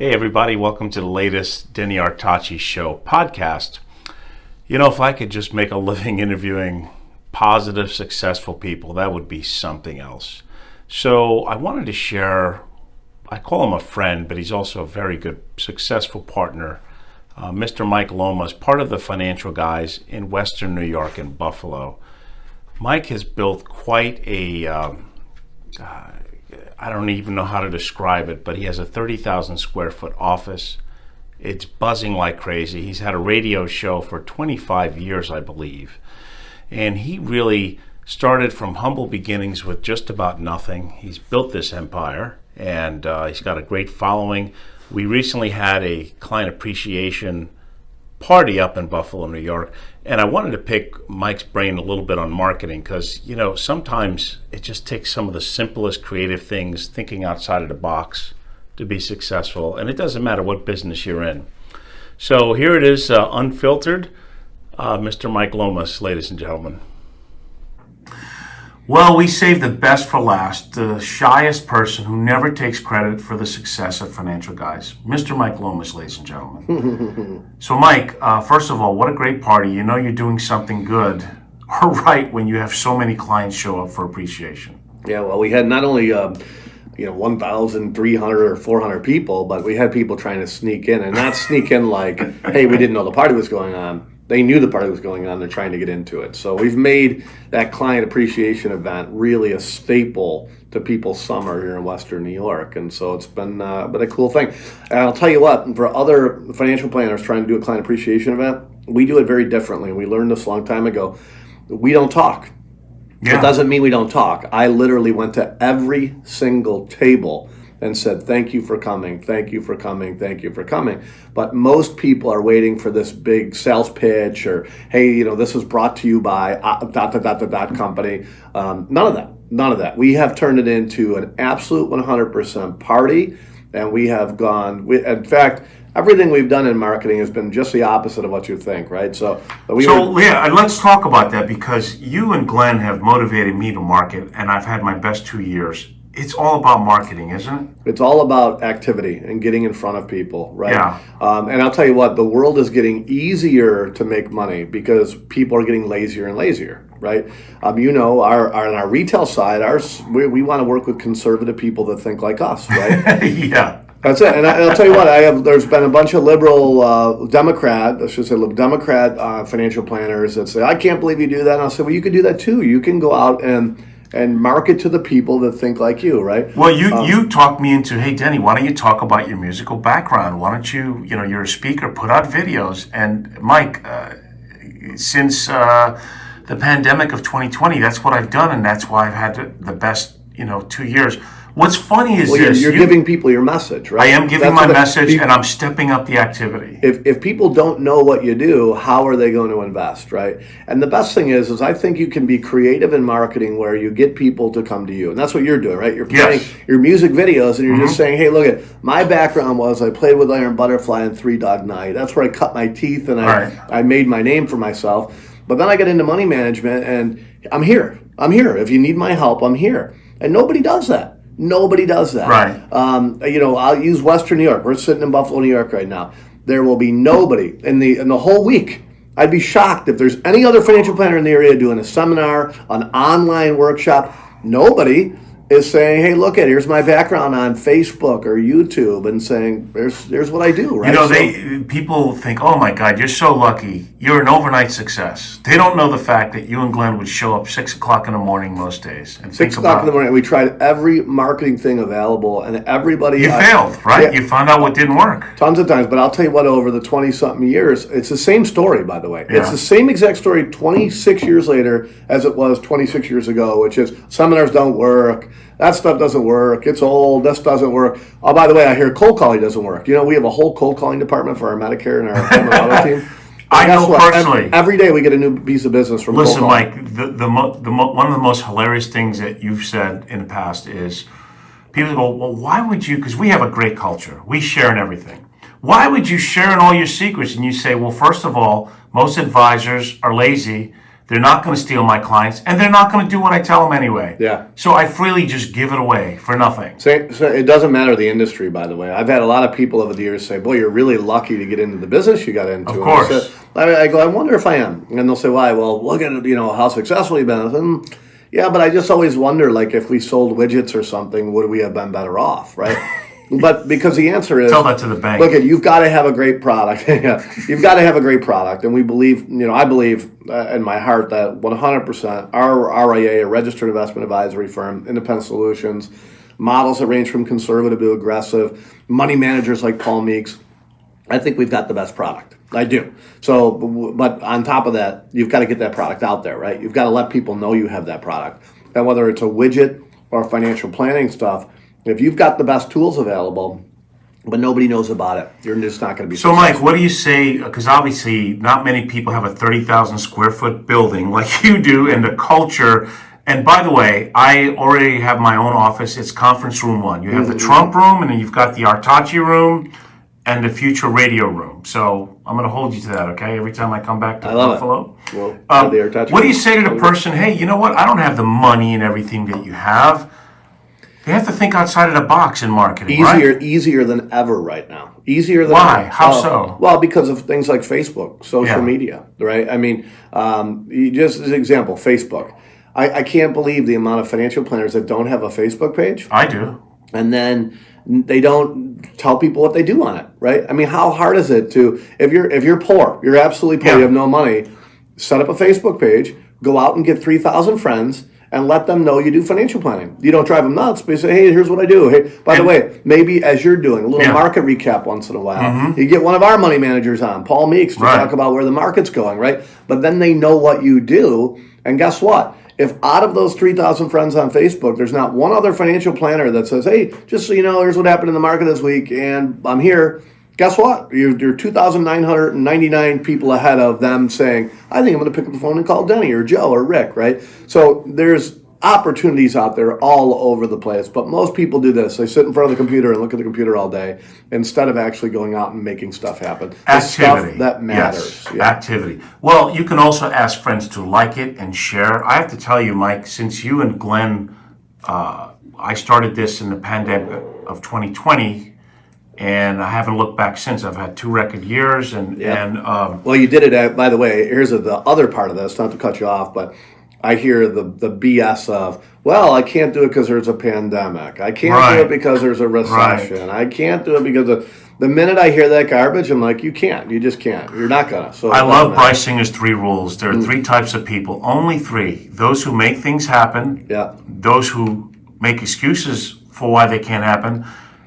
Hey everybody, welcome to the latest Denny Artachi Show podcast. If I could just make a living interviewing positive, successful people, that would be something else. So I wanted to share, I call him a friend, but he's also a very good, successful partner, Mr. Mike Lomas, part of the financial guys in Western New York and Buffalo. Mike has built quite I don't even know how to describe it, but he has a 30,000 square foot office. It's buzzing like crazy. He's had a radio show for 25 years, I believe. And he really started from humble beginnings with just about nothing. He's built this empire, and he's got a great following. We recently had a client appreciation party up in Buffalo, New York, and I wanted to pick Mike's brain a little bit on marketing because, sometimes it just takes some of the simplest creative things, thinking outside of the box to be successful, and it doesn't matter what business you're in. So here it is, unfiltered, Mr. Mike Lomas, ladies and gentlemen. Well, we save the best for last, the shyest person who never takes credit for the success of financial guys, Mr. Mike Lomas, ladies and gentlemen. So, Mike, first of all, what a great party. You know you're doing something good or right when you have so many clients show up for appreciation. Yeah, well, we had not only 1,300 or 400 people, but we had people trying to sneak in, and not sneak in like, hey, we didn't know the party was going on. They knew the party was going on. They're trying to get into it. So we've made that client appreciation event really a staple to people's summer here in Western New York. And so it's been a cool thing. And I'll tell you what, for other financial planners trying to do a client appreciation event, we do it very differently. We learned this a long time ago. We don't talk. Yeah. It doesn't mean we don't talk. I literally went to every single table and said, thank you for coming, thank you for coming, thank you for coming. But most people are waiting for this big sales pitch or, hey, this was brought to you by company. None of that. We have turned it into an absolute 100% party, and we have gone, in fact, everything we've done in marketing has been just the opposite of what you think, right? Let's talk about that because you and Glenn have motivated me to market, and I've had my best 2 years. It's all about marketing, isn't it? It's all about activity and getting in front of people, right? Yeah. And I'll tell you what, the world is getting easier to make money because people are getting lazier and lazier, right? On our retail side, we want to work with conservative people that think like us, right? Yeah. That's it. And I'll tell you what, there's been a bunch of liberal Democrat financial planners that say, I can't believe you do that. And I'll say, well, you could do that too. You can go out and market to the people that think like you, right? Well, you talked me into, hey, Denny, why don't you talk about your musical background? Why don't you, you're a speaker, put out videos. And Mike, since the pandemic of 2020, that's what I've done, and that's why I've had the best, 2 years. What's funny is you're giving people your message, right? I am giving my message, and I'm stepping up the activity. If people don't know what you do, how are they going to invest, right? And the best thing is I think you can be creative in marketing where you get people to come to you, and that's what you're doing, right? You're playing your music videos, and you're just saying, hey, look, my background was I played with Iron Butterfly and Three Dog Night. That's where I cut my teeth, and I made my name for myself. But then I got into money management, and I'm here. If you need my help, I'm here. And nobody does that. Nobody does that. Right. I'll use Western New York. We're sitting in Buffalo, New York right now. There will be nobody in the whole week. I'd be shocked if there's any other financial planner in the area doing a seminar, an online workshop. Nobody is saying, hey, here's my background on Facebook or YouTube, and saying, there's what I do, right? People think, oh my God, you're so lucky. You're an overnight success. They don't know the fact that you and Glenn would show up 6 o'clock in the morning most days. And 6 o'clock in the morning. We tried every marketing thing available, and everybody... You failed, right? Yeah, you found out what didn't work. Tons of times, but I'll tell you what, over the 20-something years, it's the same story, by the way. Yeah. It's the same exact story 26 years later as it was 26 years ago, which is seminars don't work. That stuff doesn't work. It's old. This doesn't work. Oh, by the way, I hear cold calling doesn't work. We have a whole cold calling department for our Medicare and our home and auto team. I know personally. Every day we get a new piece of business from cold calling. Listen, Mike, one of the most hilarious things that you've said in the past is people go, well, why would you, because we have a great culture. We share in everything. Why would you share in all your secrets? And you say, well, first of all, most advisors are lazy. They're not going to steal my clients, and they're not going to do what I tell them anyway. Yeah. So I freely just give it away for nothing. So it doesn't matter the industry, by the way. I've had a lot of people over the years say, boy, you're really lucky to get into the business you got into. Of course. I go, I wonder if I am. And they'll say, why? Well, look at, how successful you've been. I said, yeah, but I just always wonder, like, if we sold widgets or something, would we have been better off, right? But because the answer is, tell that to the bank. Look, you've got to have a great product. You've got to have a great product, and we believe, I believe in my heart that 100% our RIA, a registered investment advisory firm, independent solutions, models that range from conservative to aggressive, money managers like Paul Meeks, I think we've got the best product. I do. So, but on top of that, you've got to get that product out there, right? You've got to let people know you have that product. And whether it's a widget or financial planning stuff, if you've got the best tools available, but nobody knows about it, you're just not going to be So, successful. Mike, what do you say? Because obviously not many people have a 30,000 square foot building like you do, and the culture. And by the way, I already have my own office. It's conference room 1. You have the Trump room, and then you've got the Artachi room and the future radio room. So I'm going to hold you to that, okay? Every time I come back to Buffalo. Well, what do you say to the person, hey, you know what? I don't have the money and everything that you have. You have to think outside of the box in marketing, right? Easier than ever right now. Easier than Why? ever. How so? Well, because of things like Facebook, social media, right? I mean, just as an example, Facebook. I can't believe the amount of financial planners that don't have a Facebook page. I do. And then they don't tell people what they do on it, right? I mean, how hard is it to, if you're poor, you're absolutely poor, you have no money, set up a Facebook page, go out and get 3,000 friends, and let them know you do financial planning. You don't drive them nuts, but you say, hey, here's what I do. Hey, by the way, maybe as you're doing, a little market recap once in a while. You get one of our money managers on, Paul Meeks, to talk about where the market's going, right? But then they know what you do, and guess what? If out of those 3,000 friends on Facebook, there's not one other financial planner that says, hey, just so you know, here's what happened in the market this week, and I'm here. Guess what? You're 2,999 people ahead of them saying, I think I'm going to pick up the phone and call Denny or Joe or Rick, right? So there's opportunities out there all over the place, but most people do this. They sit in front of the computer and look at the computer all day instead of actually going out and making stuff happen. The stuff that matters. Yes. Yeah. Activity. Well, you can also ask friends to like it and share. I have to tell you, Mike, since you and Glenn, I started this in the pandemic of 2020, and I haven't looked back since. I've had 2 record years, well, you did it. By the way, here's the other part of this. Not to cut you off, but I hear the BS of, well, I can't do it because there's a pandemic. I can't do it because there's a recession. I can't do it because of the minute I hear that garbage, I'm like, you can't. You just can't. You're not gonna. So I love Bryce Singer's 3 rules. There are 3 types of people. Only 3. Those who make things happen. Yeah. Those who make excuses for why they can't happen.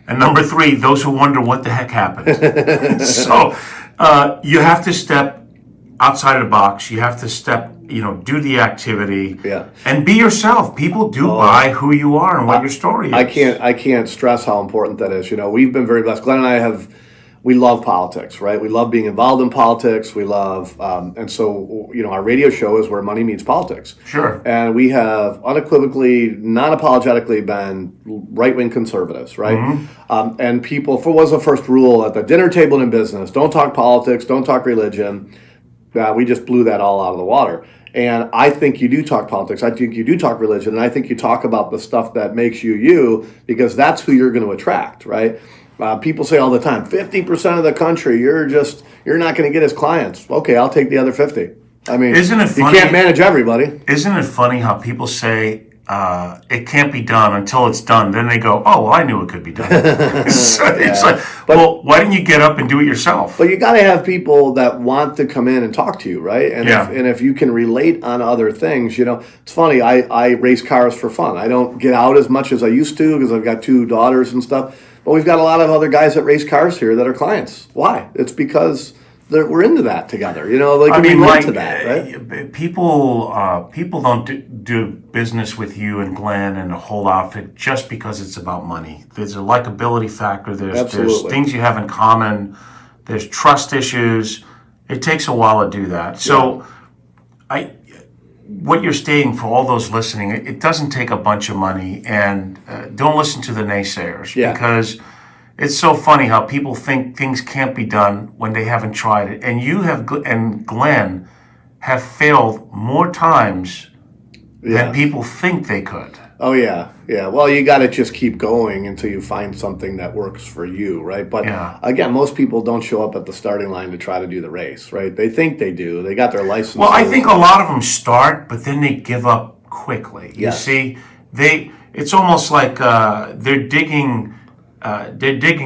And number 3, those who wonder what the heck happened. So you have to step outside of the box. You have to step, do the activity. Yeah. And be yourself. People do buy who you are and what your story is. I can't stress how important that is. We've been very blessed. Glenn and I we love politics, right? We love being involved in politics. We love, and so, our radio show is where money meets politics. Sure. And we have unequivocally, non-apologetically been right-wing conservatives, right? And people, was the first rule at the dinner table in business, don't talk politics, don't talk religion. We just blew that all out of the water. And I think you do talk politics. I think you do talk religion. And I think you talk about the stuff that makes you you, because that's who you're going to attract, right? People say all the time, 50% of the country, you're not going to get as clients. Okay, I'll take the other 50. I mean, isn't it funny? You can't manage everybody. Isn't it funny how people say it can't be done until it's done? Then they go, oh, well, I knew it could be done. It's like, well, why didn't you get up and do it yourself? But you got to have people that want to come in and talk to you, right? And if you can relate on other things, it's funny. I race cars for fun. I don't get out as much as I used to because I've got 2 daughters and stuff. But we've got a lot of other guys that race cars here that are clients. Why? It's because we're into that together. They can relate to that, right? People don't do business with you and Glenn and the whole outfit just because it's about money. There's a likability factor. There's things you have in common. There's trust issues. It takes a while to do that. So what you're stating for all those listening, it doesn't take a bunch of money, and don't listen to the naysayers because it's so funny how people think things can't be done when they haven't tried it. And you have, and Glenn have failed more times Yeah. than people think they could. Oh yeah, yeah. Well, you got to just keep going until you find something that works for you, right? But Yeah. again, most people don't show up at the starting line to try to do the race, right? They think they do. They got their license. Well, I think a lot of them start, but then they give up quickly. You Yes. see, it's almost like they're digging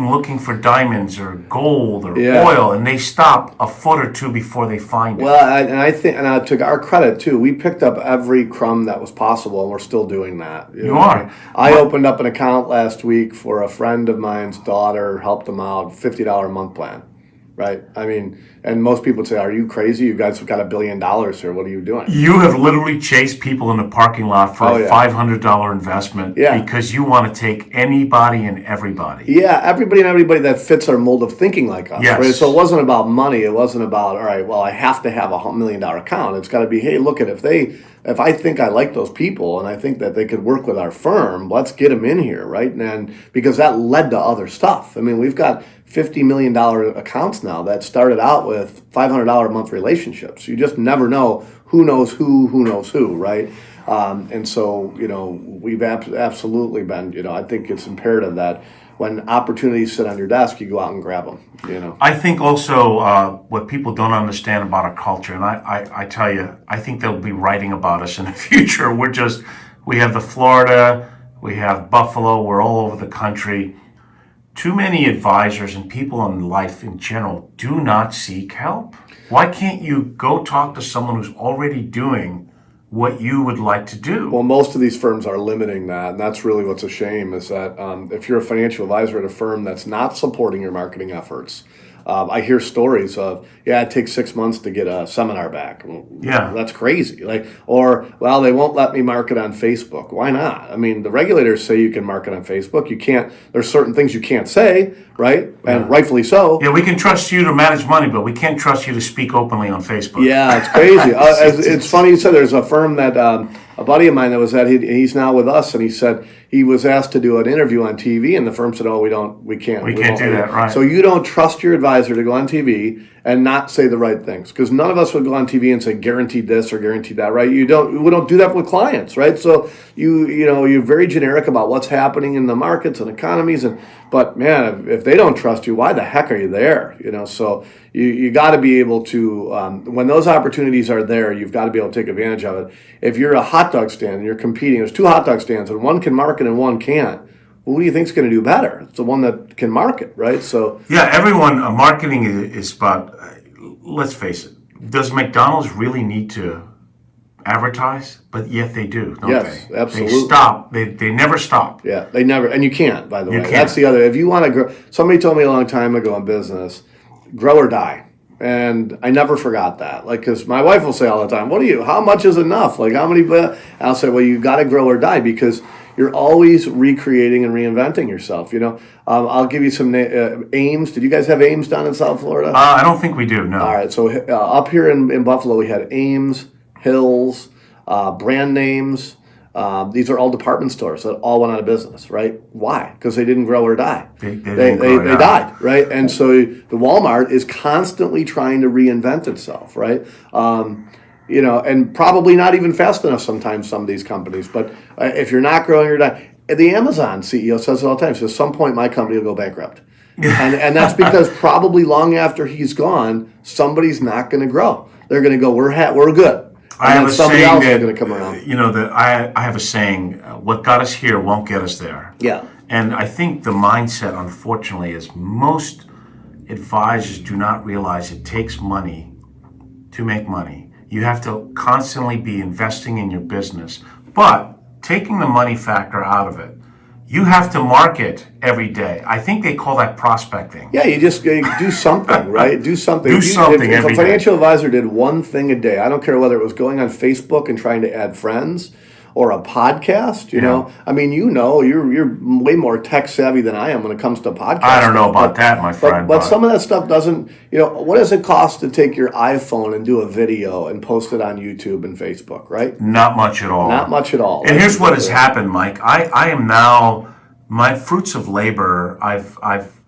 looking for diamonds or gold or Yeah. oil, and they stop a foot or two before they find it. Well, I think, and to our credit too, we picked up every crumb that was possible, and we're still doing that. You know? are. I opened up an account last week for a friend of mine's daughter, helped them out, $50 a month plan, right? I mean, and most people would say, "Are you crazy? You guys have got $1 billion here. What are you doing?" You have literally chased people in the parking lot for Oh, a yeah. $500 investment Yeah. because you want to take anybody and everybody. Yeah, everybody that fits our mold of thinking like us. Yes. Right? So it wasn't about money. It wasn't about, all right, well, I have to have $1 million account. It's got to be, hey, look at if I think I like those people and I think that they could work with our firm, let's get them in here, right? And because that led to other stuff. I mean, we've got $50 million accounts now that started out with $500 a month relationships. You just never know who knows who, right? And so, we've absolutely been, I think it's imperative that when opportunities sit on your desk, you go out and grab them, I think also what people don't understand about our culture, and I tell you, I think they'll be writing about us in the future. We have the Florida, we have Buffalo, we're all over the country. Too many advisors and people in life in general do not seek help. Why can't you go talk to someone who's already doing what you would like to do? Well, most of these firms are limiting that, and that's really what's a shame is that if you're a financial advisor at a firm that's not supporting your marketing efforts, I hear stories of, it takes 6 months to get a seminar back. Yeah. That's crazy. Well, they won't let me market on Facebook. Why not? I mean, the regulators say you can market on Facebook. You can't, there's certain things you can't say, right? And rightfully so. Yeah, we can trust you to manage money, but we can't trust you to speak openly on Facebook. Yeah, it's crazy. It's funny you said there's a firm that a buddy of mine that was at. He's now with us, and he said he was asked to do an interview on TV, and the firm said, "Oh, we can't do that, right?" So you don't trust your advisor to go on TV and not say the right things, because none of us would go on TV and say guaranteed this or guaranteed that, right? We don't do that with clients, right? So you're very generic about what's happening in the markets and economies, but man, if they don't trust you, why the heck are you there? So you got to be able to when those opportunities are there, you've got to be able to take advantage of it. If you're a hot dog stand and you're competing, there's 2 hot dog stands and one can market and one can't. Well, who do you think's going to do better? It's the one that can market, right? So yeah, marketing is about. Let's face it. Does McDonald's really need to advertise? But yet they do, don't yes, they? absolutely. They stop. They never stop. Yeah, they never, and you can't. By the way, can't. That's the other. If you want to grow, somebody told me a long time ago in business, grow or die. And I never forgot that. Because my wife will say all the time, how much is enough? How many, I'll say, well, you got to grow or die because you're always recreating and reinventing yourself. I'll give you some Ames. Did you guys have Ames down in South Florida? I don't think we do, no. All right. So up here in Buffalo, we had Ames, Hills, brand names. These are all department stores that all went out of business, right? Why? Because they didn't grow or die. They died, right? And so the Walmart is constantly trying to reinvent itself, right? And probably not even fast enough sometimes, some of these companies. But if you're not growing or dying, the Amazon CEO says it all the time. So at some point, my company will go bankrupt. and that's because probably long after he's gone, somebody's not going to grow. They're going to go, we're good. I have a somebody saying else that, is going to come around. I have a saying, what got us here won't get us there. Yeah. And I think the mindset, unfortunately, is most advisors do not realize it takes money to make money. You have to constantly be investing in your business. But taking the money factor out of it, you have to market every day. I think they call that prospecting. Yeah, you just do something, right? Do something. If a financial advisor did one thing a day, I don't care whether it was going on Facebook and trying to add friends or a podcast, you know. I mean, you're way more tech savvy than I am when it comes to podcasts. I don't know about that, my friend. But some of that stuff doesn't, what does it cost to take your iPhone and do a video and post it on YouTube and Facebook, right? Not much at all. Not much at all. And here's what has happened, Mike. I am now, my fruits of labor, I've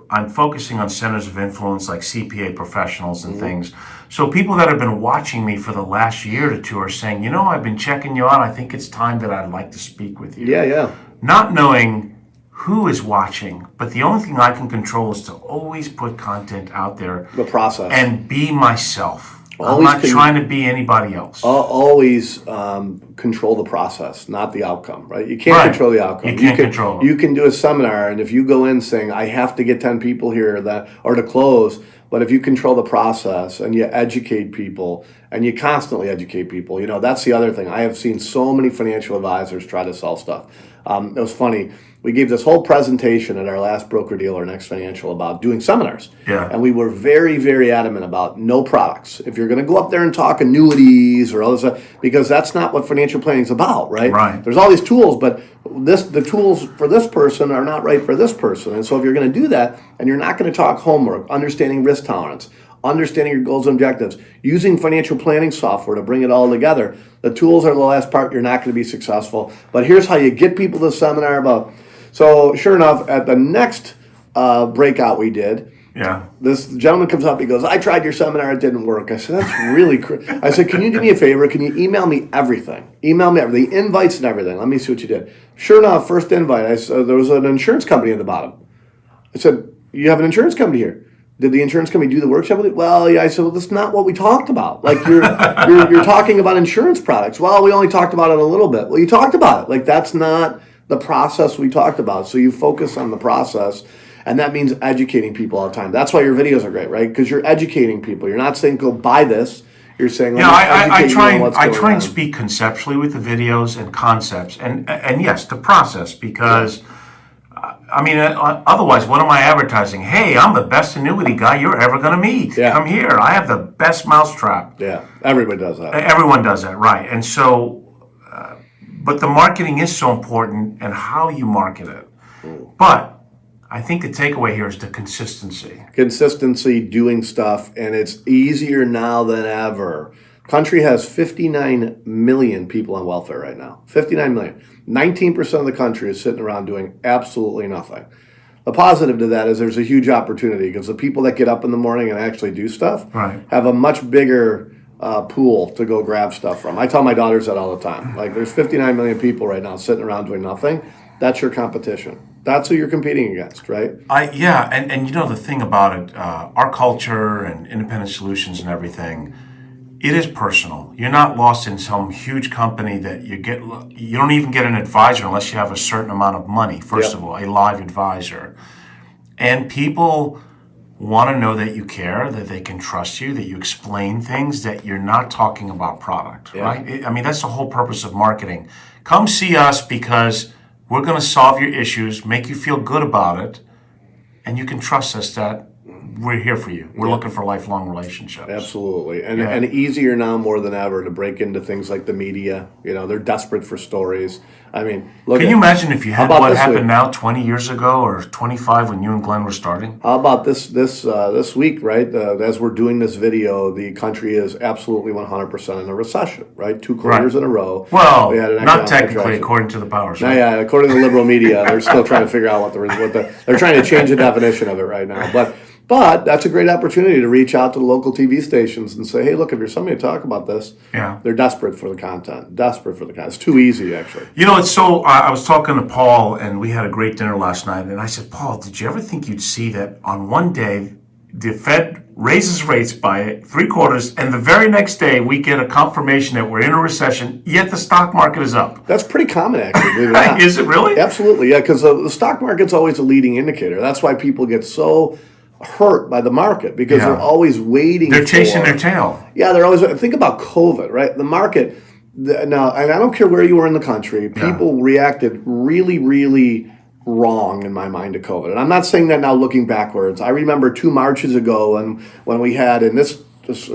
I'm focusing on centers of influence like CPA professionals and things. So people that have been watching me for the last year or two are saying, I've been checking you out. I think it's time that I'd like to speak with you. Yeah. Not knowing who is watching, but the only thing I can control is to always put content out there. The process. And be myself. Always I'm not trying to be anybody else. Always control the process, not the outcome, right? You can't control the outcome. You can't control it. You can do a seminar, and if you go in saying, I have to get 10 people here or to close, but if you control the process and you educate people, and you constantly educate people, that's the other thing. I have seen so many financial advisors try to sell stuff. It was funny. We gave this whole presentation at our last broker dealer, Next Financial, about doing seminars. Yeah. And we were very, very adamant about no products. If you're going to go up there and talk annuities or other stuff, because that's not what financial planning is about, right? Right. There's all these tools, but the tools for this person are not right for this person. And so if you're going to do that, and you're not going to talk homework, understanding risk tolerance, understanding your goals and objectives, using financial planning software to bring it all together, the tools are the last part. You're not going to be successful. But here's how you get people to the seminar about. So sure enough, at the next breakout we did, this gentleman comes up. He goes, "I tried your seminar. It didn't work." I said, "That's really." I said, "Can you do me a favor? Can you email me everything? Email me the invites and everything. Let me see what you did." Sure enough, first invite, I said there was an insurance company at the bottom. I said, "You have an insurance company here. Did the insurance company do the workshop with it?" "Well, yeah." I said, "Well, that's not what we talked about. Like you're talking about insurance products." "Well, we only talked about it a little bit." "Well, you talked about it. Like that's not the process we talked about." So you focus on the process, and that means educating people all the time. That's why your videos are great, right? Because you're educating people. You're not saying go buy this. You're saying I try and speak conceptually with the videos and concepts, and yes, the process because. Otherwise, what am I advertising? Hey, I'm the best annuity guy you're ever going to meet. Yeah. Come here. I have the best mousetrap. Yeah, everybody does that. Everyone does that, right. And so, but the marketing is so important and how you market it. But I think the takeaway here is the consistency. Consistency, doing stuff, and it's easier now than ever. Country has 59 million people on welfare right now. 59 million. 19% of the country is sitting around doing absolutely nothing. The positive to that is there's a huge opportunity because the people that get up in the morning and actually do stuff have a much bigger pool to go grab stuff from. I tell my daughters that all the time. Like there's 59 million people right now sitting around doing nothing. That's your competition. That's who you're competing against, right? And the thing about it, our culture and independent solutions and everything, it is personal. You're not lost in some huge company that you don't even get an advisor unless you have a certain amount of money, first of all, a live advisor. And people want to know that you care, that they can trust you, that you explain things, that you're not talking about product, right? That's the whole purpose of marketing. Come see us because we're going to solve your issues, make you feel good about it, and you can trust us that we're here for you. We're looking for lifelong relationships. Absolutely. And easier now more than ever to break into things like the media. They're desperate for stories. Can you imagine if you had what happened now 20 years ago or 25 when you and Glenn were starting? How about this week, right? As we're doing this video, the country is absolutely 100% in a recession, right? 2 quarters in a row. Well, not technically according to the powers. Right? Yeah, according to the liberal media, they're still trying to figure out they're trying to change the definition of it right now. But that's a great opportunity to reach out to the local TV stations and say, hey, look, if you're somebody to talk about this, they're desperate for the content. It's too easy, actually. I was talking to Paul, and we had a great dinner last night, and I said, Paul, did you ever think you'd see that on one day, the Fed raises rates by 3/4, and the very next day we get a confirmation that we're in a recession, yet the stock market is up? That's pretty common, actually. Is it really? Absolutely, yeah, because the stock market's always a leading indicator. That's why people get so hurt by the market because they're always waiting. They're chasing their tail. Yeah, they're always. Think about COVID, right? The market now, and I don't care where you were in the country, people reacted really, really wrong in my mind to COVID. And I'm not saying that now looking backwards. I remember 2 Marches ago, and when we had in this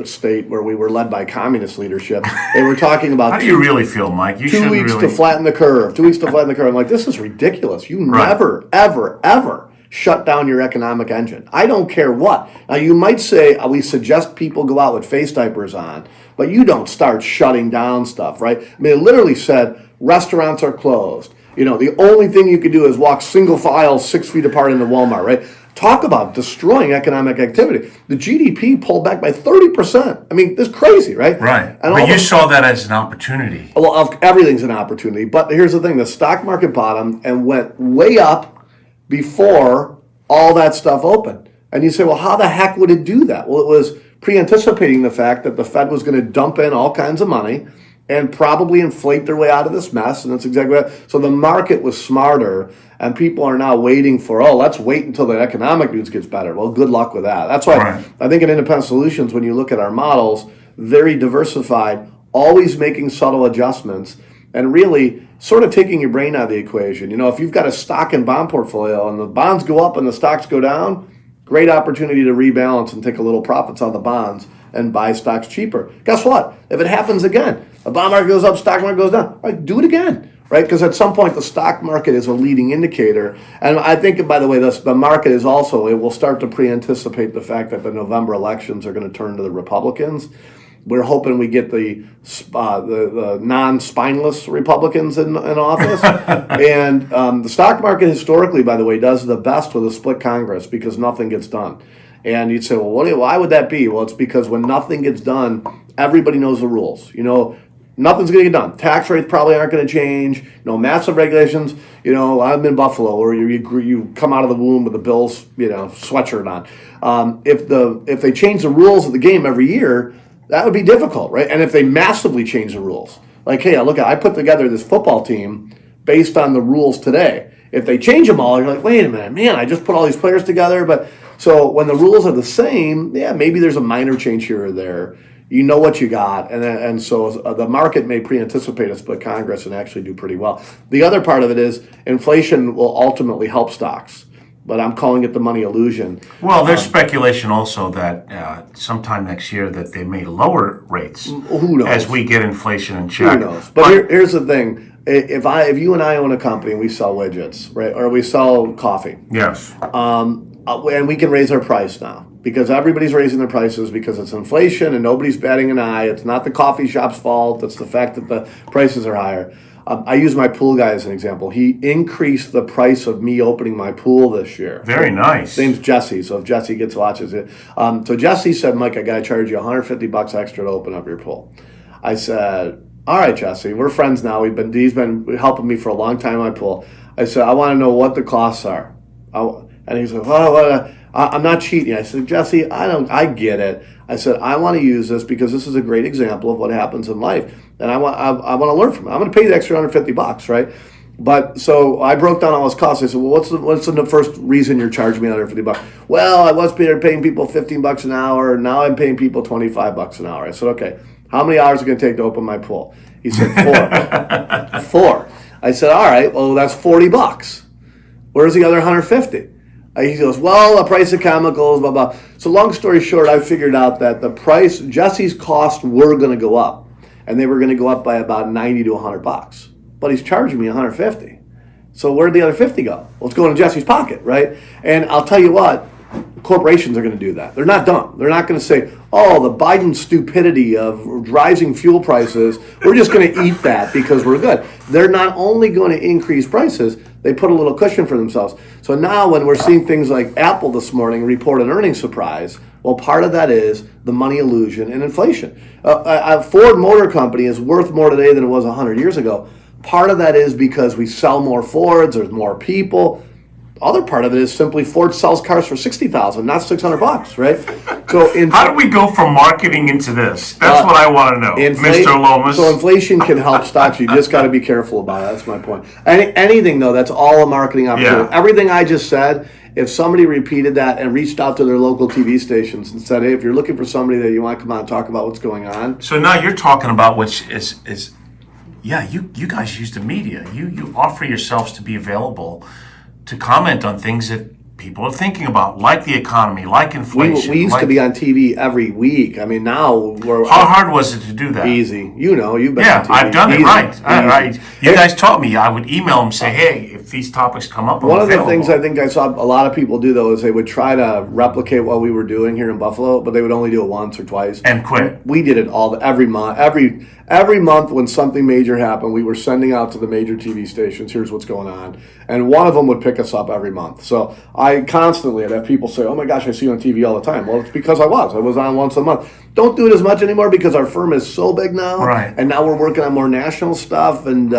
state where we were led by communist leadership, they were talking about. How do you really feel, Mike? You 2 weeks to flatten the curve. 2 weeks to flatten the curve. I'm like, this is ridiculous. You never, ever, ever shut down your economic engine. I don't care what. Now, you might say, we suggest people go out with face diapers on, but you don't start shutting down stuff, right? It literally said restaurants are closed. The only thing you could do is walk single file 6 feet apart into Walmart, right? Talk about destroying economic activity. The GDP pulled back by 30%. I mean, this is crazy, right? Right. But you saw that as an opportunity. Well, everything's an opportunity. But here's the thing. The stock market bottomed and went way up before all that stuff opened. And you say, well, how the heck would it do that? Well, it was pre-anticipating the fact that the Fed was going to dump in all kinds of money and probably inflate their way out of this mess. And that's exactly what. So the market was smarter, and people are now waiting for, let's wait until the economic news gets better. Well, good luck with that. That's why I think in Independent Solutions, when you look at our models, very diversified, always making subtle adjustments, and really sort of taking your brain out of the equation. You know, if you've got a stock and bond portfolio and the bonds go up and the stocks go down, great opportunity to rebalance and take a little profits on the bonds and buy stocks cheaper. Guess what? If it happens again, the bond market goes up, stock market goes down, right, do it again, right? Because at some point the stock market is a leading indicator. And I think, by the way, the market is also, it will start to pre-anticipate the fact that the November elections are going to turn to the Republicans. We're hoping we get the non-spineless Republicans in office. And the stock market historically, by the way, does the best with a split Congress because nothing gets done. And you'd say, well, why would that be? Well, it's because when nothing gets done, everybody knows the rules. You know, nothing's going to get done. Tax rates probably aren't going to change. No massive regulations. You know, I'm in Buffalo, where you come out of the womb with the Bills, sweatshirt on. If they change the rules of the game every year, that would be difficult, right? And if they massively change the rules, like, hey, look, I put together this football team based on the rules today. If they change them all, you're like, wait a minute, man, I just put all these players together. But so when the rules are the same, yeah, maybe there's a minor change here or there. You know what you got, and so the market may pre-anticipate a split Congress and actually do pretty well. The other part of it is inflation will ultimately help stocks, but I'm calling it the money illusion. Well, there's speculation also that sometime next year that they may lower rates. Who knows? As we get inflation in check. Who knows? But here's the thing: if you and I own a company and we sell widgets, right, or we sell coffee, yes, and we can raise our price now. Because everybody's raising their prices because it's inflation and nobody's batting an eye. It's not the coffee shop's fault. It's the fact that the prices are higher. I use my pool guy as an example. He increased the price of me opening my pool this year. Very nice. His name's Jesse, so if Jesse watches it. So Jesse said, Mike, I got to charge you $150 extra to open up your pool. I said, all right, Jesse, we're friends now. He's been helping me for a long time in my pool. I said, I want to know what the costs are. And he's like, I'm not cheating. I said, Jesse, I get it. I said, I want to use this because this is a great example of what happens in life. And I want to learn from it. I'm going to pay you the extra $150, right? But so I broke down all his costs. I said, well, what's the first reason you're charging me $150? Well, I was paying people $15 an hour. Now I'm paying people $25 an hour. I said, okay, how many hours is it going to take to open my pool? He said, 4. 4. I said, all right, well, that's $40. Where's the other $150? He goes, well, the price of chemicals, blah, blah. So long story short, I figured out that the price, Jesse's costs were going to go up. And they were going to go up by about $90 to $100. But he's charging me $150. So where'd the other $50 go? Well, it's going to Jesse's pocket, right? And I'll tell you what, corporations are going to do that. They're not dumb. They're not going to say, oh, the Biden stupidity of rising fuel prices, we're just going to eat that because we're good. They're not only going to increase prices, they put a little cushion for themselves. So now when we're seeing things like Apple this morning report an earnings surprise, well, part of that is the money illusion and inflation. A Ford Motor Company is worth more today than it was 100 years ago. Part of that is because we sell more Fords, there's more people. Other part of it is simply Ford sells cars for $60,000, not $600, right? So how do we go from marketing into this? That's what I want to know, Mr. Lomas. So inflation can help stocks. You just got to be careful about it. That's my point. Anything though, that's all a marketing opportunity. Yeah. Everything I just said, if somebody repeated that and reached out to their local TV stations and said, hey, if you're looking for somebody that you want to come on and talk about what's going on. So now you're talking about which is yeah, you guys use the media. You offer yourselves to be available to comment on things that people are thinking about, like the economy, like inflation. We used to be on TV every week. I mean, now we're... How hard was it to do that? Easy. You've been on TV. Yeah, I've done it, right. Easy. You guys taught me. I would email them and say, hey, if these topics come up, I'm One of the available. things I think I saw a lot of people do, though, is they would try to replicate what we were doing here in Buffalo, but they would only do it once or twice. And quit. We did it every month. Every month when something major happened, we were sending out to the major TV stations, here's what's going on. And one of them would pick us up every month. So I constantly have people say, oh my gosh, I see you on TV all the time. Well, it's because I was on once a month. Don't do it as much anymore because our firm is so big now. Right. And now we're working on more national stuff. And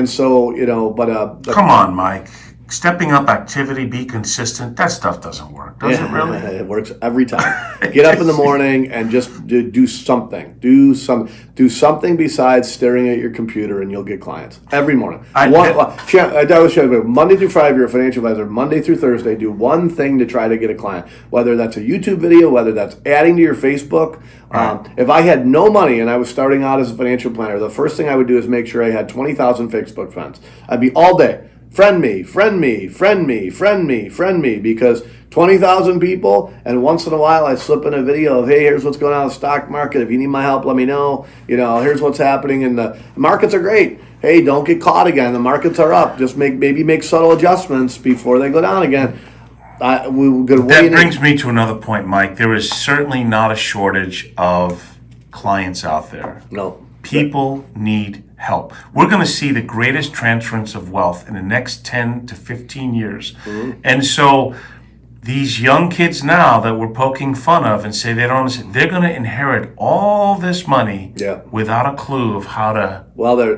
so, Come on, Mike. Stepping up activity, be consistent. That stuff doesn't work, does it really? It works every time. Get up in the morning and just do something. Do something besides staring at your computer, and you'll get clients every morning. I was sharing Monday through Friday. You're a financial advisor. Monday through Thursday, do one thing to try to get a client. Whether that's a YouTube video, whether that's adding to your Facebook. Right. If I had no money and I was starting out as a financial planner, the first thing I would do is make sure I had 20,000 Facebook friends. I'd be all day. Friend me, friend me, friend me, friend me, friend me, because 20,000 people, and once in a while I slip in a video of, hey, here's what's going on in the stock market. If you need my help, let me know. Here's what's happening, and the markets are great. Hey, don't get caught again. The markets are up. Just maybe make subtle adjustments before they go down again. That brings me to another point, Mike. There is certainly not a shortage of clients out there. No. People need help. We're going to see the greatest transference of wealth in the next 10 to 15 years. Mm-hmm. And so these young kids now that we're poking fun of and say they don't understand, they're going to inherit all this money without a clue of how to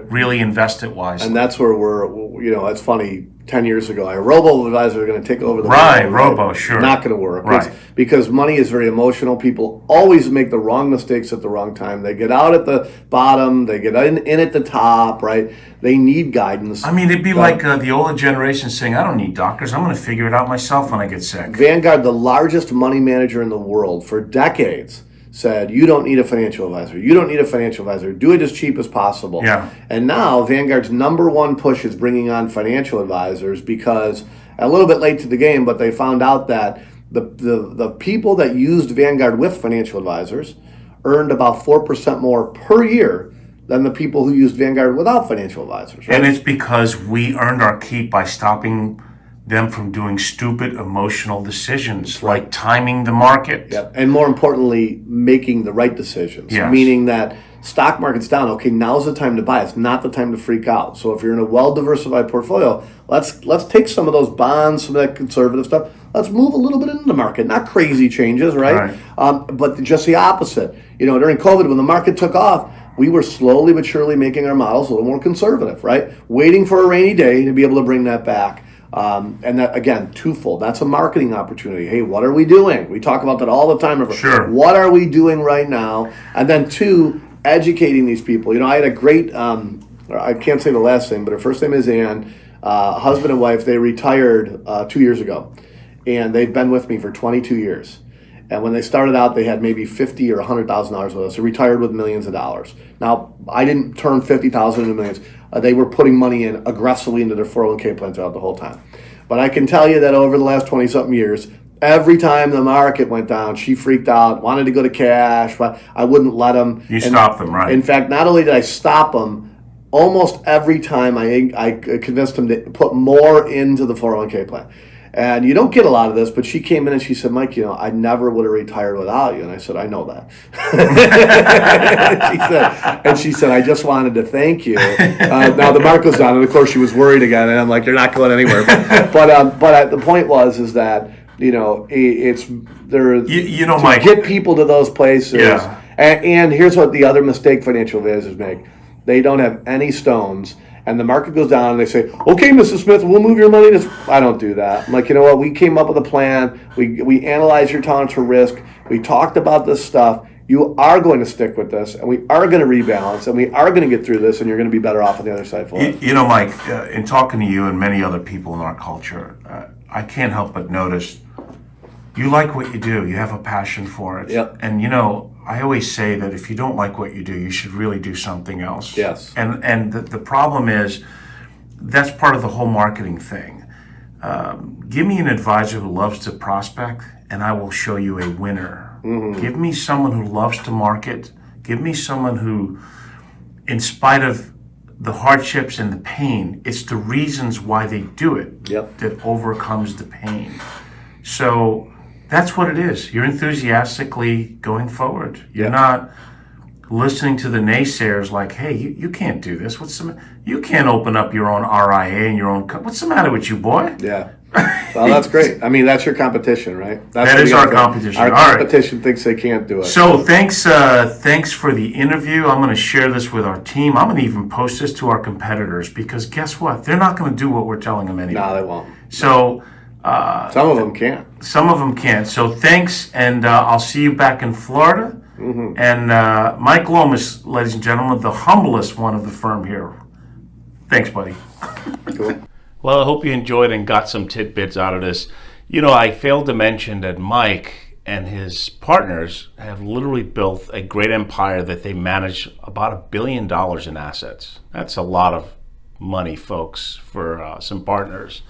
really invest it wisely. And that's where it's funny, 10 years ago, a robo-advisor are going to take over the world. Robo, sure. Not going to work. Right. Because money is very emotional. People always make the wrong mistakes at the wrong time. They get out at the bottom. They get in at the top, right? They need guidance. I mean, it'd be like the older generation saying, I don't need doctors. I'm going to figure it out myself when I get sick. Vanguard, the largest money manager in the world for decades, said, you don't need a financial advisor. You don't need a financial advisor. Do it as cheap as possible. Yeah. And now Vanguard's number one push is bringing on financial advisors because a little bit late to the game, but they found out that the people that used Vanguard with financial advisors earned about 4% more per year than the people who used Vanguard without financial advisors. Right? And it's because we earned our keep by stopping them from doing stupid emotional decisions like timing the market. Yep. And more importantly, making the right decisions. Yes. Meaning that stock market's down. Okay, now's the time to buy. It's not the time to freak out. So if you're in a well-diversified portfolio, let's take some of those bonds, some of that conservative stuff. Let's move a little bit into the market. Not crazy changes, right? But just the opposite. During COVID, when the market took off, we were slowly but surely making our models a little more conservative, right? Waiting for a rainy day to be able to bring that back. And that, again, twofold. That's a marketing opportunity. Hey, what are we doing? We talk about that all the time. Sure. What are we doing right now? And then two, educating these people. I had a great, I can't say the last name, but her first name is Ann. Husband and wife, they retired 2 years ago. And they've been with me for 22 years. And when they started out, they had maybe $50,000 or $100,000 with us. They retired with millions of dollars. Now, I didn't turn $50,000 into millions. They were putting money in aggressively into their 401k plan throughout the whole time. But I can tell you that over the last 20-something years, every time the market went down, she freaked out, wanted to go to cash, but I wouldn't let them. You stopped them, right? In fact, not only did I stop them, almost every time I convinced them to put more into the 401k plan. And you don't get a lot of this, but she came in and she said, Mike, I never would have retired without you. And I said, I know that. and she said, I just wanted to thank you. Now the market was down, and of course she was worried again. And I'm like, they're not going anywhere. But the point is that, it's there. Mike, get people to those places. Yeah. And here's what the other mistake financial advisors make. They don't have any stones. And the market goes down, and they say, okay, Mrs. Smith, we'll move your money to... I don't do that. I'm like, you know what? We came up with a plan. We analyzed your tolerance for risk. We talked about this stuff. You are going to stick with this, and we are going to rebalance, and we are going to get through this, and you're going to be better off on the other side for it. Mike, in talking to you and many other people in our culture, I can't help but notice you like what you do. You have a passion for it. Yep. And, I always say that if you don't like what you do, you should really do something else. Yes. And the problem is that's part of the whole marketing thing. Give me an advisor who loves to prospect, and I will show you a winner. Mm-hmm. Give me someone who loves to market. Give me someone who, in spite of the hardships and the pain. It's the reasons why they do it that overcomes the pain. So that's what it is. You're enthusiastically going forward. You're not listening to the naysayers like, hey, you can't do this. You can't open up your own RIA and your own what's the matter with you, boy? Yeah. Well, that's great. I mean, that's your competition, right? That is our competition. Our competition thinks they can't do it. So thanks for the interview. I'm going to share this with our team. I'm going to even post this to our competitors because guess what? They're not going to do what we're telling them anyway. No, they won't. So some of them can't. Some of them can't. So thanks, and I'll see you back in Florida. Mm-hmm. And Mike Lomas, ladies and gentlemen, the humblest one of the firm here. Thanks, buddy. Cool. Well, I hope you enjoyed and got some tidbits out of this. You know, I failed to mention that Mike and his partners have literally built a great empire that they manage about $1 billion in assets. That's a lot of money, folks, for some partners.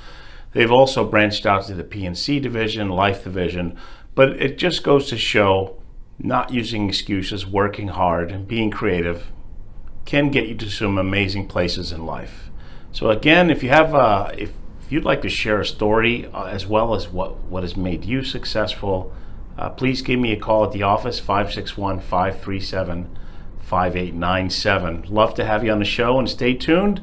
They've also branched out to the P&C division, life division, but it just goes to show not using excuses, working hard, and being creative can get you to some amazing places in life. So again, if you have, if you'd like to share a story as well as what has made you successful, please give me a call at the office, 561-537-5897. Love to have you on the show, and stay tuned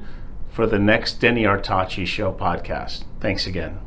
for the next Denny Artachi Show podcast. Thanks again.